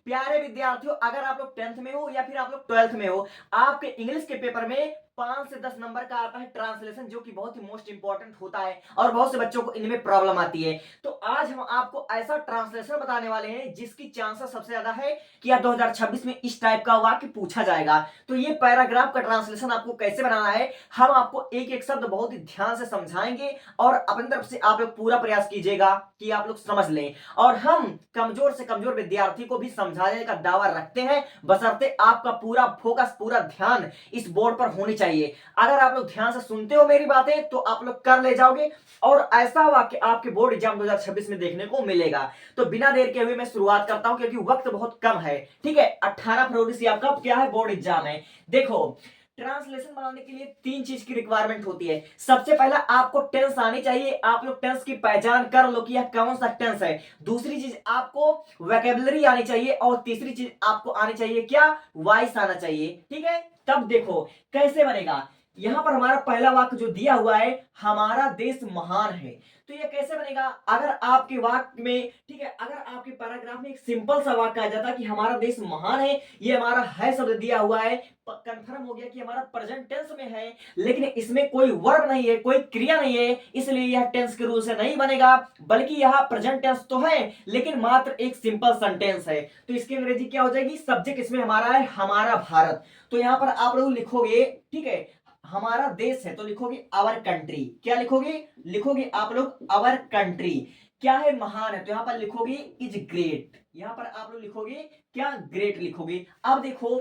प्यारे विद्यार्थियों, अगर आप लोग 10th में हो या फिर आप लोग 12th में हो, आपके इंग्लिश के पेपर में 5 से 10 नंबर का आता है ट्रांसलेशन, जो कि बहुत ही मोस्ट इंपॉर्टेंट होता है और बहुत से बच्चों को इनमें प्रॉब्लम आती है। तो आज हम आपको ऐसा ट्रांसलेशन बताने वाले हैं जिसकी चांसेस सबसे ज्यादा है कि 2026 में इस टाइप का वाक्य पूछा जाएगा। तो ये पैराग्राफ का ट्रांसलेशन आपको कैसे बनाना है, हम आपको एक एक शब्द बहुत ही ध्यान से समझाएंगे और अपनी तरफ से आप लोग पूरा प्रयास कीजिएगा कि आप लोग समझ लें। और हम कमजोर से कमजोर विद्यार्थी को भी समझाने का दावा रखते हैं, बशर्ते आपका पूरा फोकस, पूरा ध्यान इस बोर्ड पर होनी चाहिए। अगर आप लोग ध्यान से सुनते हो मेरी बातें तो आप लोग कर ले जाओगे और ऐसा वाक्य आपके बोर्ड एग्जाम 2026 में देखने को मिलेगा। तो बिना देर के हुए मैं शुरुआत करता हूं क्योंकि वक्त बहुत कम है। ठीक है, 18 फरवरी से आपका क्या है, बोर्ड एग्जाम है। देखो, ट्रांसलेशन बनाने के लिए 3 चीज की रिक्वायरमेंट होती है। सबसे पहला आपको टेंस आनी चाहिए, आप लोग टेंस की पहचान कर लो कि यह कौन सा टेंस है। दूसरी चीज आपको वोकैबुलरी आनी चाहिए और तीसरी चीज आपको आनी चाहिए क्या, वॉइस आना चाहिए। ठीक है, तब देखो कैसे बनेगा। यहां पर हमारा पहला वाक्य जो दिया हुआ है, हमारा देश महान है, तो ये कैसे बनेगा। अगर आपके वाक्य में, ठीक है, अगर आपके पैराग्राफ में एक सिंपल सा वाक्य आ जाता कि हमारा देश महान है, ये हमारा है शब्द दिया हुआ है, कंफर्म हो गया कि हमारा प्रेजेंट टेंस में है, लेकिन इसमें कोई वर्ब नहीं है, कोई क्रिया नहीं है, इसलिए यह टेंस के रूल से नहीं बनेगा, बल्कि यह प्रेजेंट टेंस तो है लेकिन मात्र एक सिंपल सेंटेंस है। तो इसकी अंग्रेजी क्या हो जाएगी, सब्जेक्ट इसमें हमारा है हमारा भारत। तो यहां पर आप लोग लिखोगे, ठीक है, हमारा देश है तो लिखोगे आवर कंट्री। क्या लिखोगे, लिखोगे आप लोग आवर कंट्री। क्या है, महान है, तो यहां पर लिखोगे इज ग्रेट। यहां पर आप लोग लिखोगे क्या, ग्रेट लिखोगे। अब देखो,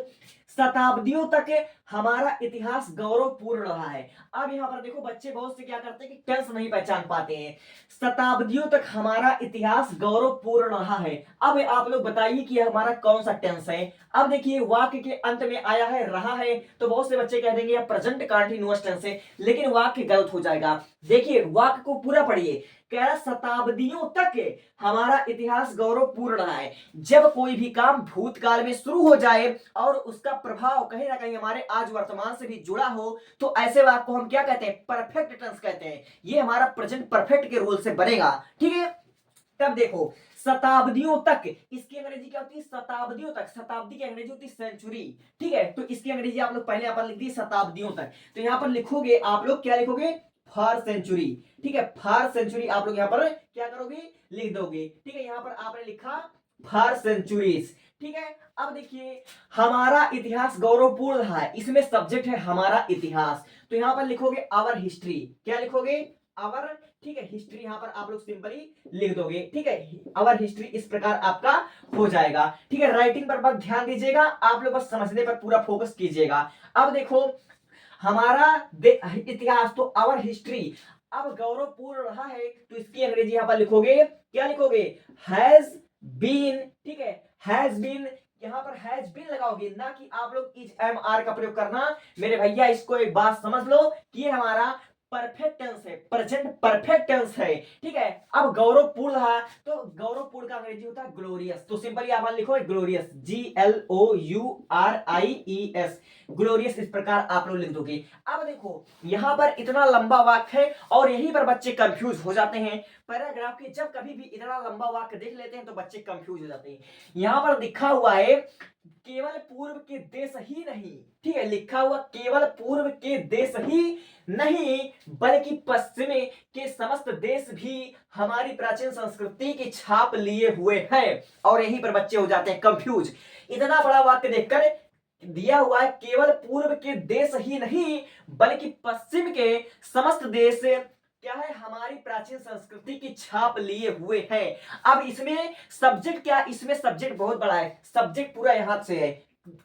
शताब्दियों तक हमारा इतिहास गौरवपूर्ण रहा है। अब यहां पर देखो, बच्चे बहुत से क्या करते हैं कि टेंस नहीं पहचान पाते हैं। शताब्दियों तक हमारा इतिहास गौरवपूर्ण रहा है, अब आप लोग बताइए कि हमारा कौन सा टेंस है। अब देखिए, वाक्य के अंत में आया है रहा है, तो बहुत से बच्चे कह देंगे प्रेजेंट कंटीन्यूअस टेंस है, लेकिन वाक्य गलत हो जाएगा। देखिए वाक्य को पूरा पढ़िए, कह रहा शताब्दियों तक हमारा इतिहास गौरवपूर्ण रहा है। जब कोई भी काम भूतकाल में शुरू हो जाए और उसका प्रभाव कहीं ना कहीं हमारे आज वर्तमान से भी जुड़ा हो, तो ऐसे वाक्य को हम क्या कहते हैं, परफेक्ट टेंस कहते हैं। ये हमारा प्रेजेंट परफेक्ट के रूल से बनेगा। ठीक है, तब देखो, शताब्दियों तक, इसकी अंग्रेजी क्या होती है, शताब्दियों तक। शताब्दी की अंग्रेजी होती है सेंचुरी। ठीक है, तो इसकी अंग्रेजी आप लोग पहले यहां पर लिख दी शताब्दियों तक, तो यहां पर लिखोगे आप लोग, क्या लिखोगे, फॉर सेंचुरी। ठीक है, फॉर सेंचुरी आप लोग यहां पर क्या करोगे, लिख दोगे। ठीक है, यहां पर आपने लिखा फॉर सेंचुरीज। ठीक है, अब देखिए, हमारा इतिहास गौरवपूर्ण रहा है, इसमें सब्जेक्ट है हमारा इतिहास, तो यहां पर लिखोगे आवर हिस्ट्री। क्या लिखोगे, आवर। ठीक है, हिस्ट्री यहां पर आप लोग सिंपली लिख दोगे। ठीक है, आवर हिस्ट्री इस प्रकार आपका हो जाएगा। ठीक है, राइटिंग पर बस ध्यान दीजिएगा, आप लोग बस समझने पर पूरा फोकस कीजिएगा। अब देखो, हमारा इतिहास तो आवर हिस्ट्री, अब गौरवपूर्ण रहा है, तो इसकी अंग्रेजी यहां पर लिखोगे, क्या लिखोगे, हैज बीन। ठीक है, हैज बीन, यहां पर हैज बीन लगाओगे, ना कि आप लोग इज एम आर का प्रयोग करना। मेरे भैया इसको एक बात समझ लो कि ये हमारा परफेक्ट टेंस है, प्रेजेंट परफेक्ट टेंस है। ठीक है, अब गौरवपूर्ण रहा, तो गौरवपूर्ण का अंग्रेजी होता है ग्लोरियस, तो सिंपली आप लिखो ग्लोरियस, GLOURIES, ग्लोरियस इस प्रकार आप लोग लिख दोगे। अब देखो, यहां पर इतना लंबा वाक्य है और यहीं पर बच्चे कंफ्यूज हो जाते हैं। पैराग्राफ के जब कभी भी इतना लंबा वाक्य देख लेते हैं तो बच्चे कंफ्यूज हो जाते हैं। यहां पर लिखा हुआ है केवल पूर्व के देश ही नहीं, ठीक है, लिखा हुआ केवल पूर्व के देश ही नहीं बल्कि पश्चिम के समस्त देश भी हमारी प्राचीन संस्कृति की छाप लिए हुए हैं। और यहीं पर बच्चे हो जाते हैं कंफ्यूज। इतना बड़ा वाक्य देखकर दिया हुआ है केवल पूर्व के देश ही नहीं बल्कि पश्चिम के समस्त देश क्या है, हमारी प्राचीन संस्कृति की छाप लिए हुए हैं। अब इसमें सब्जेक्ट क्या, इसमें सब्जेक्ट बहुत बड़ा है, सब्जेक्ट पूरा यहां से है,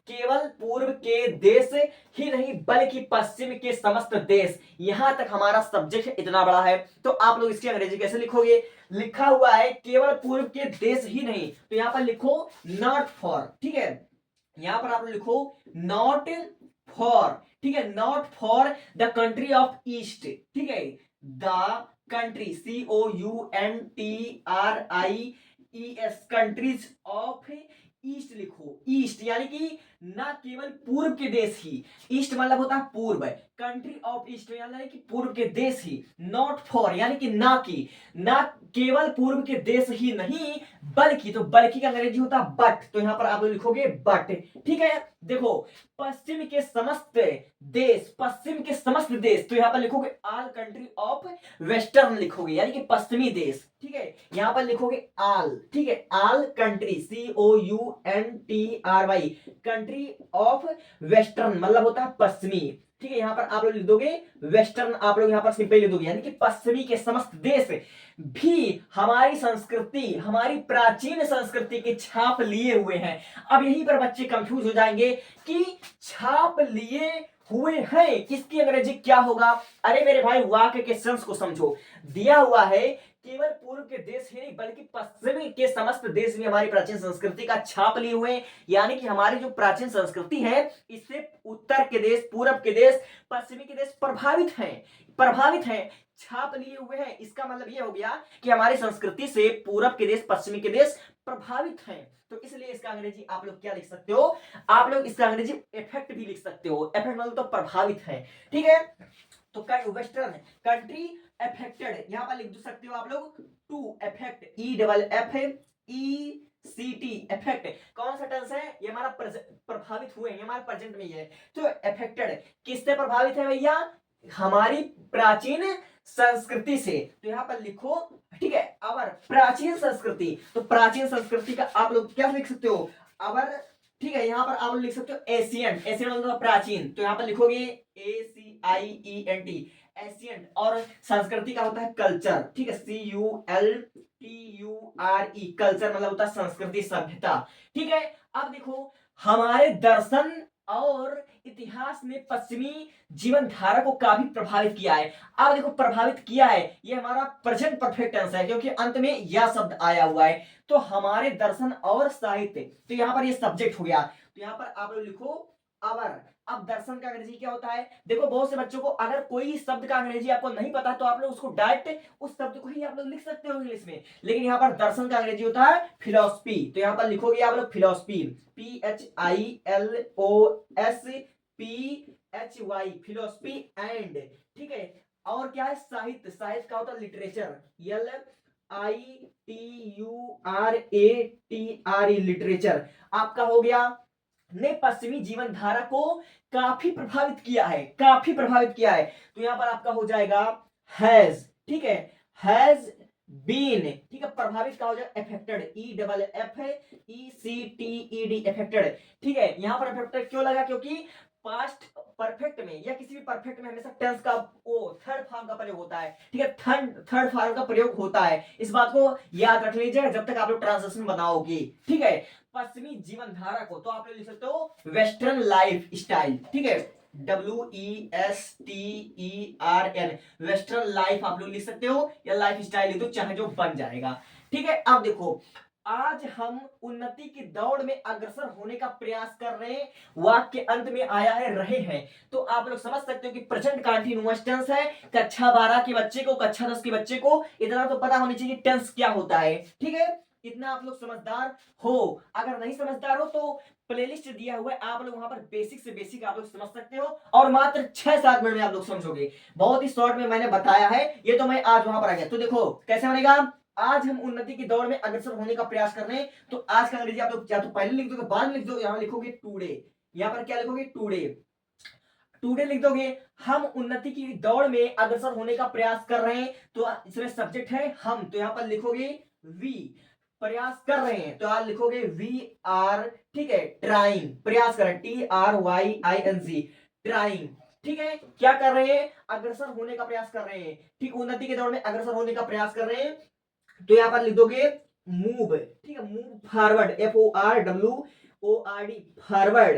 केवल पूर्व के देश ही नहीं बल्कि पश्चिम के समस्त देश, यहां तक हमारा सब्जेक्ट इतना बड़ा है। तो आप लोग इसकी अंग्रेजी कैसे लिखोगे, लिखा हुआ है केवल पूर्व के देश ही नहीं, तो यहां पर लिखो नॉट फॉर। ठीक है, यहां पर आप लिखो नॉट फॉर। ठीक है, not for the country of east. ठीक है, the country, COUNTRIES, countries of east लिखो, ईस्ट यानी कि ना केवल पूर्व के देश ही, ईस्ट मतलब होता है पूर्व, कंट्री ऑफ ईस्ट यानी कि पूर्व के देश ही, नॉट फॉर यानी कि ना की, ना केवल पूर्व के देश ही नहीं बल्कि, तो बल्कि का अंग्रेजी होता है बट, तो यहां पर आप लिखोगे बट। ठीक है, देखो पश्चिम के समस्त देश, पश्चिम के समस्त देश, तो यहां पर लिखोगे ऑल कंट्री ऑफ वेस्टर्न लिखोगे यानी कि पश्चिमी देश। ठीक है, यहां पर लिखोगे ऑल, ठीक है, all country, COUNTRY, country of western मतलब होता है पश्चिमी। ठीक है, यहां पर आप लोग लिख दोगे वेस्टर्न, आप लोग यहां पर सिंपल लिख दोगे यानी कि पश्चिमी के समस्त देश भी हमारी संस्कृति, हमारी प्राचीन संस्कृति की छाप लिए हुए हैं। अब यहीं पर बच्चे कंफ्यूज हो जाएंगे कि छाप लिए हुए हैं इसकी अंग्रेजी क्या होगा। अरे मेरे भाई वाक्य के सेंस को समझो, दिया हुआ है केवल पूर्व के देश ही नहीं बल्कि पश्चिमी के समस्त देश भी हमारी प्राचीन संस्कृति का छाप लिए हुए, यानी कि हमारी जो प्राचीन संस्कृति है इससे उत्तर के देश, पूर्व के देश, पश्चिमी के देश प्रभावित हैं, प्रभावित हैं, छाप लिए हुए हैं। इसका मतलब यह हो गया कि हमारी संस्कृति से पूर्व के देश, पश्चिमी के देश प्रभावित हैं। तो इसलिए इसका अंग्रेजी आप लोग क्या लिख सकते हो, आप लोग इसका अंग्रेजी इफेक्ट भी लिख सकते हो। इफेक्ट मतलब तो प्रभावित है। ठीक है, तो वेस्टर्न कंट्री अफेक्टेड, यहां पर लिख सकते हो आप लोग टू अफेक्ट, EFFECT अफेक्ट। कौन सा टेंस है ये, हमारा प्रभावित हुए, ये हमारा प्रेजेंट में ही है। तो अफेक्टेड किससे प्रभावित है भैया, हमारी प्राचीन संस्कृति से, तो यहां पर लिखो। ठीक है, अवर प्राचीन संस्कृति, तो प्राचीन संस्कृति का आप लोग क्या लिख सकते हो, अवर। ठीक है, यहां पर आप लोग लिख सकते हो एशियंट, एशियंट मतलब प्राचीन, तो यहां पर लिखोगे ACIENT एशियंट, और संस्कृति का होता है कल्चर। ठीक है, CULTURE, कल्चर मतलब होता है संस्कृति, सभ्यता। ठीक है, अब देखो हमारे दर्शन और इतिहास ने पश्चिमी जीवन धारा को काफी प्रभावित किया है। अब देखो प्रभावित किया है, ये हमारा प्रेजेंट परफेक्ट टेंस है क्योंकि अंत में यह शब्द आया हुआ है। तो हमारे दर्शन और साहित्य, तो यहां पर ये सब्जेक्ट हो गया, तो यहां पर आप लोग लिखो अवर। अब दर्शन का अंग्रेजी क्या होता है, देखो बहुत से बच्चों को अगर कोई शब्द का अंग्रेजी आपको नहीं पता तो आप लोग उसको डायरेक्ट उस शब्द को ही आप लोग लिख सकते हो इंग्लिश में, लेकिन यहाँ पर दर्शन का अंग्रेजी होता है फिलोसफी, तो यहाँ पर लिखोगे आप लोग फिलोसफी, PHILOSPHY, फिलोसफी एंड। ठीक है, और क्या है साहित्य, साहित्य का होता है लिटरेचर, LITURATRE, लिटरेचर आपका हो गया। ने पश्चिमी जीवन धारा को काफी प्रभावित किया है, काफी प्रभावित किया है, तो यहां पर आपका हो जाएगा हैज। ठीक है, हैज बीन। ठीक है, प्रभावित का हो जाएगा अफेक्टेड, EFFECTED अफेक्टेड। ठीक है, यहां पर अफेक्टेड क्यों लगा, क्योंकि पास्ट परफेक्ट में या किसी भी परफेक्ट में हमेशा टेंस का वो थर्ड फॉर्म का प्रयोग होता है। ठीक है, थर्ड फॉर्म का प्रयोग होता है, इस बात को याद रख लीजिए जब तक आप लोग ट्रांसलेशन बनाओगे। ठीक है, पश्चिमी जीवन धारा को तो आप लोग लिख सकते हो वेस्टर्न लाइफ स्टाइल। ठीक है, WESTERN, वेस्टर्न लाइफ आप लोग लिख सकते हो या लाइफ स्टाइल लिख दो, चाहे जो बन जाएगा। ठीक है, अब देखो आज हम उन्नति की दौड़ में अग्रसर होने का प्रयास कर रहे हैं, वाक्य के अंत में आया है रहे हैं, तो आप लोग समझ सकते हो कि प्रेजेंट कंटीन्यूअस टेंस है। कक्षा 12 के बच्चे को, कक्षा 10 के बच्चे को इतना तो पता होनी चाहिए टेंस क्या होता है। ठीक है, इतना आप लोग समझदार हो, अगर नहीं समझदार हो तो प्लेलिस्ट दिया हुआ है, आप लोग वहां पर बेसिक से बेसिक आप लोग समझ सकते हो और मात्र 6-7 मिनट में आप लोग समझोगे, बहुत ही शॉर्ट में मैंने बताया है। ये तो मैं आज वहां पर आ गया, तो देखो कैसे बनेगा, आज हम उन्नति की दौड़ में अग्रसर होने का प्रयास कर रहे हैं, तो आज का अंग्रेजी आप लोग या तो पहले लिख दोगे बाद में लिख दो, यहां लिखोगे टुडे, यहां पर क्या लिखोगे टुडे, टुडे लिख दोगे। हम उन्नति की दौड़ में अग्रसर होने का प्रयास कर रहे हैं, तो इसमें सब्जेक्ट है हम, तो यहां पर लिखोगे वी, प्रयास कर रहे हैं तो आज लिखोगे वी आर। ठीक है, ट्राइंग, प्रयास कर रहे हैं, TRYING, ट्राइंग। ठीक है, क्या कर रहे हैं, अग्रसर होने का प्रयास कर रहे हैं। ठीक, उन्नति के दौर में अग्रसर होने का प्रयास कर रहे हैं, तो यहां पर लिख दोगे मूव। ठीक है, move forward, FORWORD, forward,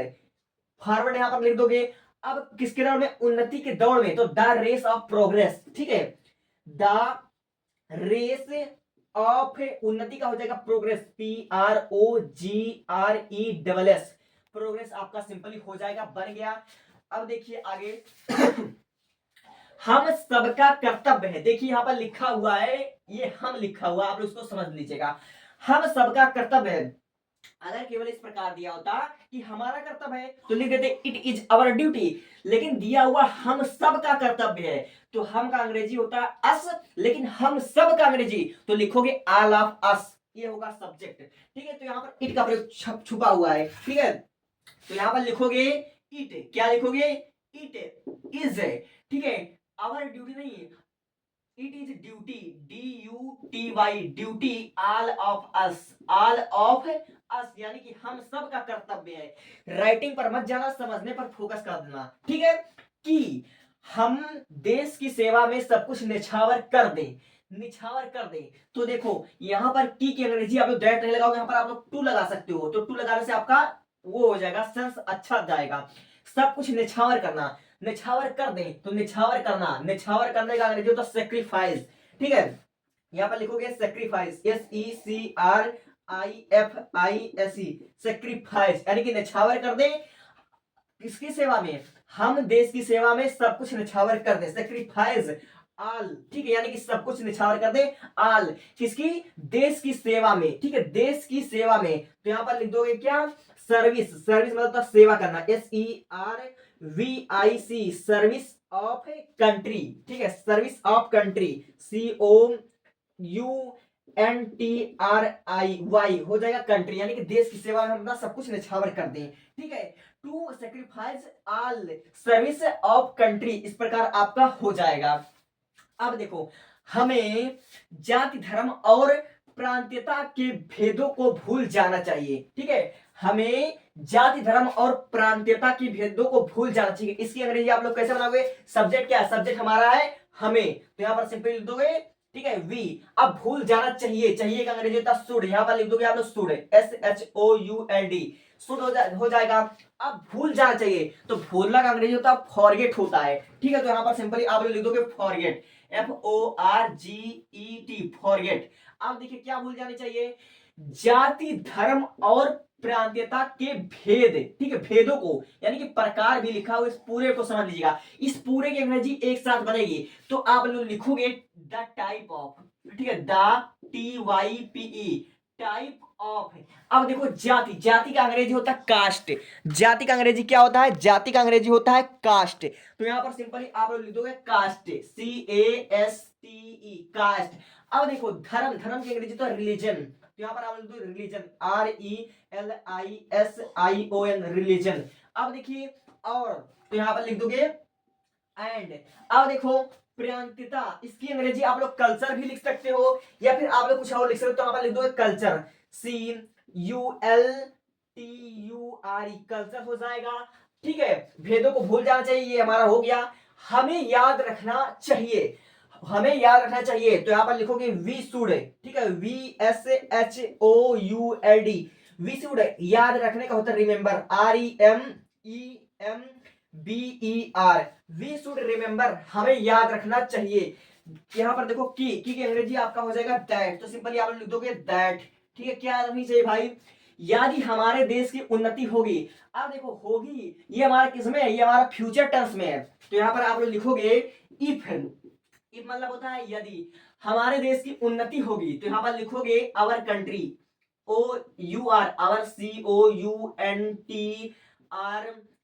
forward यहां पर लिख दोगे। अब किसके दौड़ में, उन्नति के दौड़ में, तो द रेस ऑफ प्रोग्रेस। ठीक है, द रेस ऑफ, उन्नति का हो जाएगा प्रोग्रेस, PROGRESS, प्रोग्रेस आपका सिंपली हो जाएगा, बन गया। अब देखिए आगे हम सबका कर्तव्य है, देखिए यहां पर लिखा हुआ है, ये हम लिखा हुआ, आप उसको समझ लीजिएगा, हम सबका कर्तव्य है अगर केवल इस प्रकार दिया होता कि हमारा कर्तव्य है तो लिख देते इट इज अवर ड्यूटी, लेकिन दिया हुआ हम सब का कर्तव्य है, तो हम का अंग्रेजी होता है अस, लेकिन हम सब का अंग्रेजी तो लिखोगे ऑल ऑफ अस, ये होगा सब्जेक्ट। ठीक है, तो यहाँ पर इट का प्रयोग छुपा हुआ है। ठीक है, तो यहाँ पर लिखोगे इट, क्या लिखोगे, इट इज। ठीक है, आवर ड्यूटी नहीं, it is duty, DUTY, duty all of us, all of us यानी कि हम सब का कर्तव्य है। राइटिंग पर मत जाना, समझने पर फोकस कर देना। ठीक है, कि हम देश की सेवा में सब कुछ निछावर कर दें, निछावर कर दें। तो देखो यहां पर की अंग्रेजी आप लोग दैट नहीं लगाओगे, यहां पर आप लोग टू लगा सकते हो, तो टू लगाने से आपका वो हो जाएगा, सेंस अच्छा जाएगा। सब कुछ निछावर करना, निछावर कर दें तो निछावर करना, निछावर करने का अंग्रेजी होता है सेक्रीफाइस। ठीक है, यहां पर लिखोगे सेक्रीफाइस, SECRIFISE, सेक्रीफाइस यानी कि निछावर कर दें किसकी सेवा में, हम देश की सेवा में सब कुछ निछावर कर दे, सेक्रीफाइस आल। ठीक है, यानी कि सब कुछ निछावर कर दे, आल किसकी, देश की सेवा में। ठीक है, देश की सेवा में, तो यहां पर लिख दोगे क्या, सर्विस, सर्विस मतलब सेवा करना, SERVIC, सर्विस ऑफ कंट्री। ठीक है, सर्विस ऑफ कंट्री, COUNTRIY हो जाएगा कंट्री, यानी कि देश की सेवा में हम अपना सब कुछ निछावर कर दें। ठीक है, to sacrifice all service of country, इस प्रकार आपका हो जाएगा। अब देखो हमें जाति धर्म और प्रांतीयता के भेदों को भूल जाना चाहिए। ठीक है, हमें जाति धर्म और प्रांतीयता के भेदों को भूल जाना चाहिए। इसकी अंग्रेजी आप लोग कैसे बनाओगे, सब्जेक्ट क्या है, सब्जेक्ट हमारा है हमें, तो यहां पर सिंपल लिख दोगे। ठीक है, वी। अब भूल जाना चाहिए, चाहिए का अंग्रेजी होता है शुड, यहां पर लिख दोगे आप लोग शुड, SHOULD, शुड हो जाएगा। अब भूल जाना चाहिए तो भूलना का अंग्रेजी होता है फॉरगेट होता है। ठीक है, तो यहां पर सिंपली आप लोग लिख दोगे फॉरगेट, FORGET, फॉरगेट। अब देखिए क्या भूल जानी चाहिए, जाति धर्म और प्रांतीयता के भेद। ठीक है, भेदों को यानी कि प्रकार भी लिखा हुआ, इस पूरे को समझ लीजिएगा, इस पूरे की अंग्रेजी एक साथ बनेगी, तो आप लोग लिखोगे द टाइप ऑफ। ठीक है, द TYPE, टाइप ऑफ। अब देखो जाति, जाति का अंग्रेजी होता है कास्ट, जाति का अंग्रेजी क्या होता है, जाति का अंग्रेजी होता है कास्ट, तो यहां पर सिंपली आप लोग लिख दोगे कास्ट, CASTE, कास्ट। अब देखो धर्म, धर्म की अंग्रेजी तो रिलीजन, तो यहां पर आप लिख दो रिलीजन, RELISION, रिलीजन। अब देखिए और, तो यहां पर लिख दोगे एंड। अब देखो प्रांतीयता, इसकी अंग्रेजी आप लोग कल्चर भी लिख सकते हो, या फिर आप लोग कुछ और लिख सकते हो, तो यहां पर लिख दोगे कल्चर, CULTURE, कल्चर हो जाएगा। ठीक है, भेदों को भूल जाना चाहिए, ये हमारा हो गया। हमें याद रखना चाहिए, हमें याद रखना चाहिए, तो यहां पर लिखोगे वी शुड। ठीक है, VSHOULD, वी शुड याद रखने का होता है remember, REMEMBER, we should remember, हमें याद रखना चाहिए। यहां पर देखो की अंग्रेजी आपका हो जाएगा दैट, तो सिंपली आप लिख दोगे दैट। ठीक है, क्या रखनी चाहिए भाई, यदि हमारे देश की उन्नति होगी। अब देखो होगी, ये हमारा किसमें है, ये हमारा फ्यूचर टेंस में है, तो यहां पर आप लोग लिखोगे इफ, इफ मतलब होता है यदि हमारे देश की उन्नति होगी, तो यहां पर लिखोगे our country, OUR, our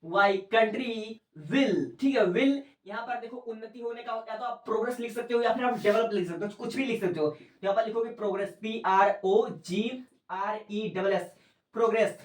COUNTRY, country will. ठीक है, विल, यहां पर देखो उन्नति होने का, या तो आप प्रोग्रेस लिख सकते हो या फिर आप डेवलप लिख सकते हो, कुछ भी लिख सकते हो, यहां पर लिखोगे प्रोग्रेस, PROGRESS, प्रोग्रेस।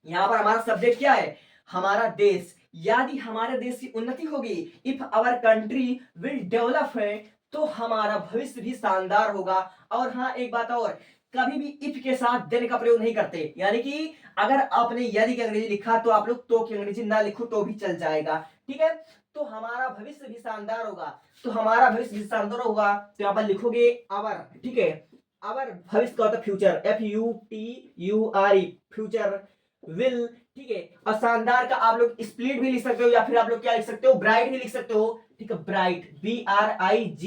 यहां पर हमारा सब्जेक्ट क्या है, हमारा देश, यदि हमारे देश की उन्नति होगी, if our country will develop है, तो हमारा भविष्य भी शानदार होगा। और हाँ एक बात और, कभी भी इफ के साथ देन का प्रयोग नहीं करते, यानी कि अगर आपने यदि की अंग्रेजी लिखा तो आप लोग तो की अंग्रेजी ना लिखो तो भी चल जाएगा। ठीक है, तो हमारा भविष्य भी शानदार होगा, तो हमारा भविष्य भी शानदार होगा, तो यहाँ पर लिखोगे आवर। ठीक है, आवर भविष्य का होता है फ्यूचर, FUTURE, फ्यूचर विल। ठीक है, और शानदार का आप लोग स्प्लिट भी लिख सकते हो, या फिर आप लोग क्या लिख सकते हो, ब्राइट भी लिख सकते हो। ठीक है, ब्राइट, BRIGHT,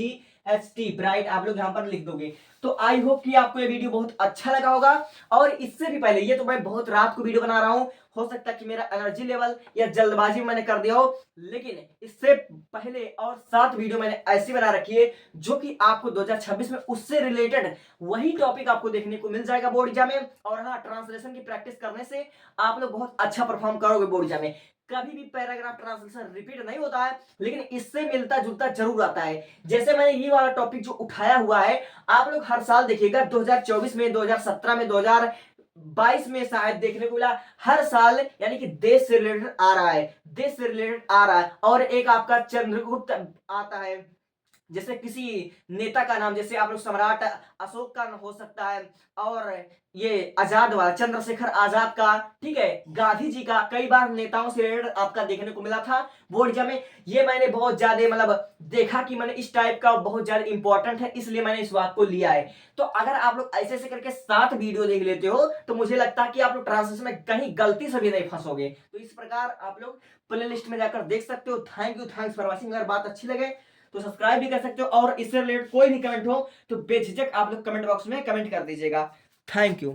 BRIGHT ब्राइट आप लोग यहाँ पर लिख दोगे। तो आई होप कि आपको ये वीडियो बहुत अच्छा लगा होगा। और इससे भी पहले, ये तो मैं बहुत रात को वीडियो बना रहा हूँ, हो सकता है कि मेरा एनर्जी लेवल या जल्दबाजी में मैंने कर दिया हो, लेकिन इससे पहले और 7 वीडियो मैंने ऐसी बना रखी है जो कि आपको 2026 में उससे रिलेटेड वही टॉपिक आपको देखने को मिल जाएगा बोर्ड एग्जाम में। और हाँ, ट्रांसलेशन की प्रैक्टिस करने से आप लोग बहुत अच्छा परफॉर्म करोगे बोर्ड एग्जाम में। कभी भी पैराग्राफ ट्रांसलेशन रिपीट नहीं होता है, लेकिन इससे मिलता जुलता जरूर आता है। जैसे मैंने ये वाला टॉपिक जो उठाया हुआ है, आप लोग हर साल देखिएगा, 2024 में, 2017 में, 2022 में शायद देखने को मिला, हर साल यानी कि देश से रिलेटेड आ रहा है, देश से रिलेटेड आ रहा है। और एक आपका चंद्रगुप्त आता है, जैसे किसी नेता का नाम, जैसे आप लोग सम्राट अशोक का हो सकता है, और ये आजाद वाला चंद्रशेखर आजाद का, ठीक है, गांधी जी का, कई बार नेताओं से रिलेटेड आपका देखने को मिला था बोर्ड एग्जाम में। ये मैंने बहुत ज्यादा मतलब देखा कि मैंने इस टाइप का बहुत ज्यादा इंपॉर्टेंट है, इसलिए मैंने इस बात को लिया है। तो अगर आप लोग ऐसे ऐसे करके 7 वीडियो देख लेते हो, तो मुझे लगता है कि आप लोग ट्रांसलेशन में कहीं गलती से भी नहीं फंसोगे। तो इस प्रकार आप लोग प्ले लिस्ट में जाकर देख सकते हो। Thank you, thanks for watching. अगर बात अच्छी लगे तो सब्सक्राइब भी कर सकते हो, और इससे रिलेटेड कोई भी कमेंट हो तो बेझिझक आप लोग कमेंट बॉक्स में कमेंट कर दीजिएगा। Thank you.